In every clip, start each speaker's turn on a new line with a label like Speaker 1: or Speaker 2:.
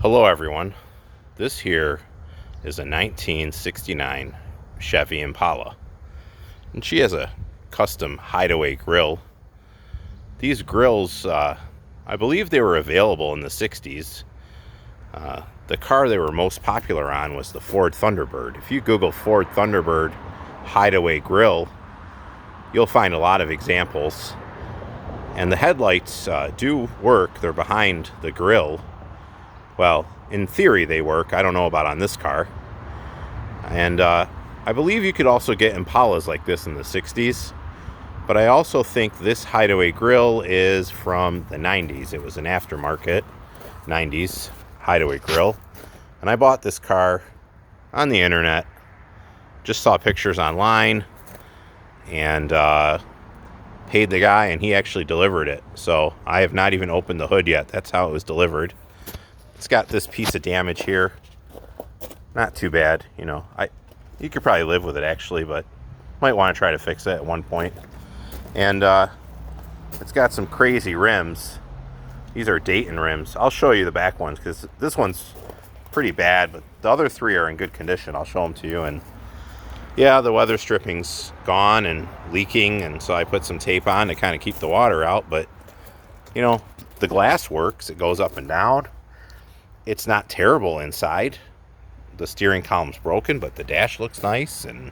Speaker 1: Hello everyone, this here is a 1969 Chevy Impala, and she has a custom hideaway grill. These grills, I believe they were available in the 60s. The car they were most popular on was the Ford Thunderbird. If you Google Ford Thunderbird hideaway grill, you'll find a lot of examples. And the headlights do work. They're behind the grill. Well, in theory they work. I don't know about on this car. And I believe you could also get Impalas like this in the 60s. But I also think this hideaway grill is from the 90s. It was an aftermarket 90s hideaway grill. And I bought this car on the internet. Just saw pictures online. And paid the guy, and he actually delivered it. So I have not even opened the hood yet. That's how it was delivered. It's got this piece of damage here. Not too bad, you know. You could probably live with it actually, but might want to try to fix it at one point. And it's got some crazy rims. These are Dayton rims. I'll show you the back ones because this one's pretty bad, but the other three are in good condition. I'll show them to you. And yeah, the weather stripping's gone and leaking, and so I put some tape on to kind of keep the water out. But you know, the glass works. It goes up and down. It's not terrible inside. The steering column's broken, but the dash looks nice. And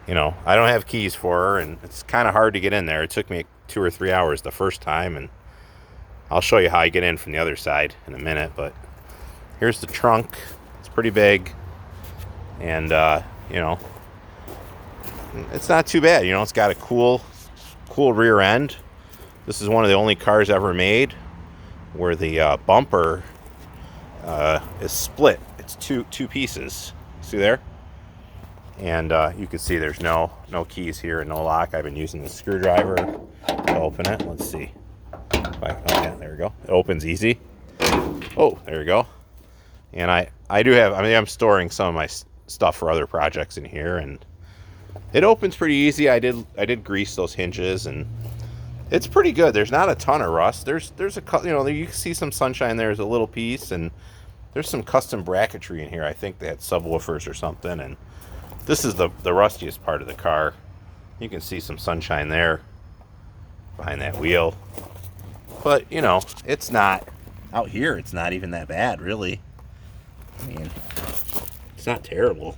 Speaker 1: you know, I don't have keys for her, and it's kind of hard to get in there. It took me 2 or 3 hours the first time, and I'll show you how I get in from the other side in a minute. But here's the trunk. It's pretty big, and you know, it's not too bad. You know, it's got a cool rear end. This is one of the only cars ever made where the bumper is split. It's two pieces. See there? And you can see there's no keys here and no lock. I've been using the screwdriver to open it. Let's see. Oh yeah, there we go. It opens easy. Oh, there we go. And I do have. I mean, I'm storing some of my stuff for other projects in here, and it opens pretty easy. I did grease those hinges, and it's pretty good. There's not a ton of rust. There's a, you know, you can see some sunshine. There's a little piece, and there's some custom bracketry in here. I think they had subwoofers or something, and this is the rustiest part of the car. You can see some sunshine there behind that wheel, but you know, it's not out here. It's not even that bad, really. I mean, it's not terrible.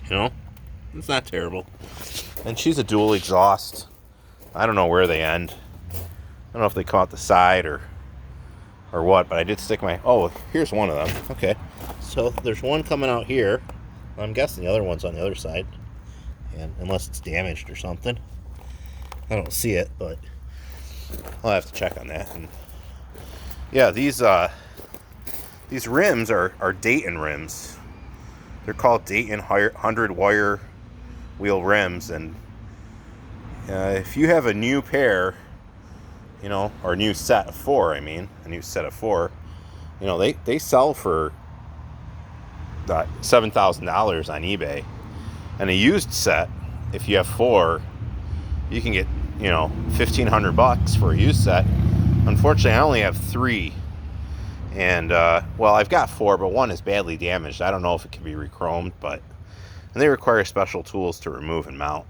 Speaker 1: You know? It's not terrible. And she's a dual exhaust. I don't know where they end. I don't know if they come out the side or what, but I did stick my... Oh, here's one of them. Okay. So there's one coming out here. I'm guessing the other one's on the other side. And unless it's damaged or something. I don't see it, but I'll have to check on that. And yeah, these rims are Dayton rims. They're called Dayton 100 wire wheel rims, and if you have a new pair, you know, or a new set of four, a new set of four, you know, they sell for $7,000 on eBay. And a used set, if you have four, you can get, you know, $1,500 for a used set. Unfortunately, I only have three. And, well, I've got four, but one is badly damaged. I don't know if it can be re-chromed, and they require special tools to remove and mount.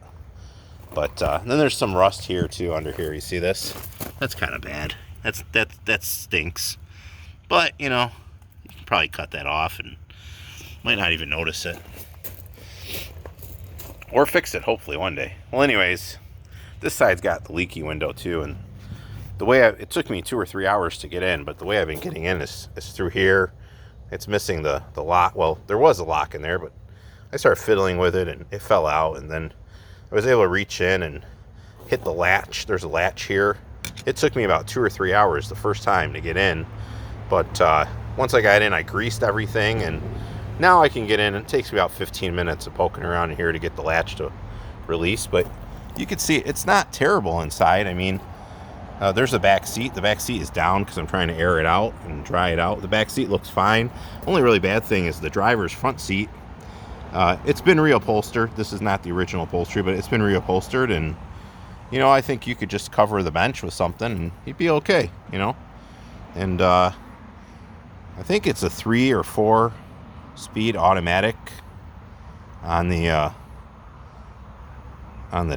Speaker 1: But, then there's some rust here, too, under here. You see this? That's kind of bad. That stinks. But, you know, you can probably cut that off and might not even notice it. Or fix it, hopefully, one day. Well, anyways, this side's got the leaky window, too, and the way it took me 2 or 3 hours to get in, but the way I've been getting in is through here. It's missing the lock. Well, there was a lock in there, but I started fiddling with it, and it fell out, and then I was able to reach in and hit the latch. There's a latch here. It took me about 2 or 3 hours the first time to get in, but once I got in, I greased everything, and now I can get in. It takes me about 15 minutes of poking around in here to get the latch to release, but you can see it's not terrible inside. I mean, there's the back seat. The back seat is down because I'm trying to air it out and dry it out. The back seat looks fine. Only really bad thing is the driver's front seat. It's been reupholstered. This is not the original upholstery, but it's been reupholstered, and you know, I think you could just cover the bench with something and you'd be okay, you know. And I think it's a 3 or 4 speed automatic on the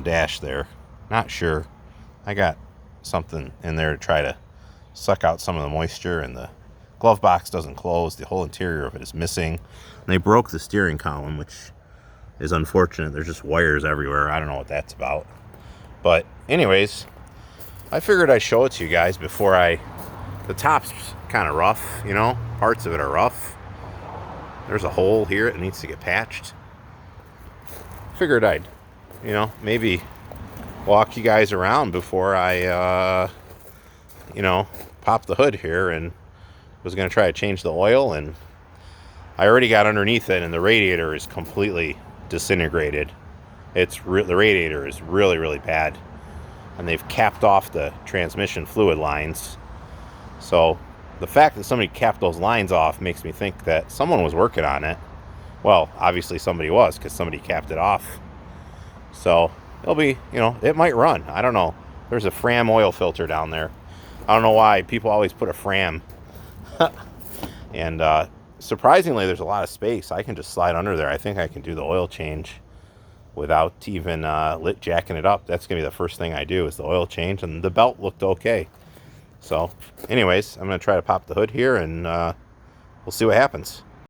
Speaker 1: dash there. Not sure. I got something in there to try to suck out some of the moisture, and the glove box doesn't close. The whole interior of it is missing. And they broke the steering column, which is unfortunate. There's just wires everywhere. I don't know what that's about. But anyways, I figured I'd show it to you guys before the top's kind of rough, you know. Parts of it are rough. There's a hole here that needs to get patched. Figured I'd, you know, maybe walk you guys around before I, you know, pop the hood here, and was going to try to change the oil, and I already got underneath it, and the radiator is completely disintegrated. The radiator is really, really bad, and they've capped off the transmission fluid lines. So the fact that somebody capped those lines off makes me think that someone was working on it. Well, obviously somebody was, because somebody capped it off. So it'll be, you know, it might run. I don't know. There's a Fram oil filter down there. I don't know why people always put a Fram. And surprisingly, there's a lot of space. I can just slide under there. I think I can do the oil change without even jacking it up. That's going to be the first thing I do, is the oil change. And the belt looked okay. So anyways, I'm going to try to pop the hood here, and we'll see what happens.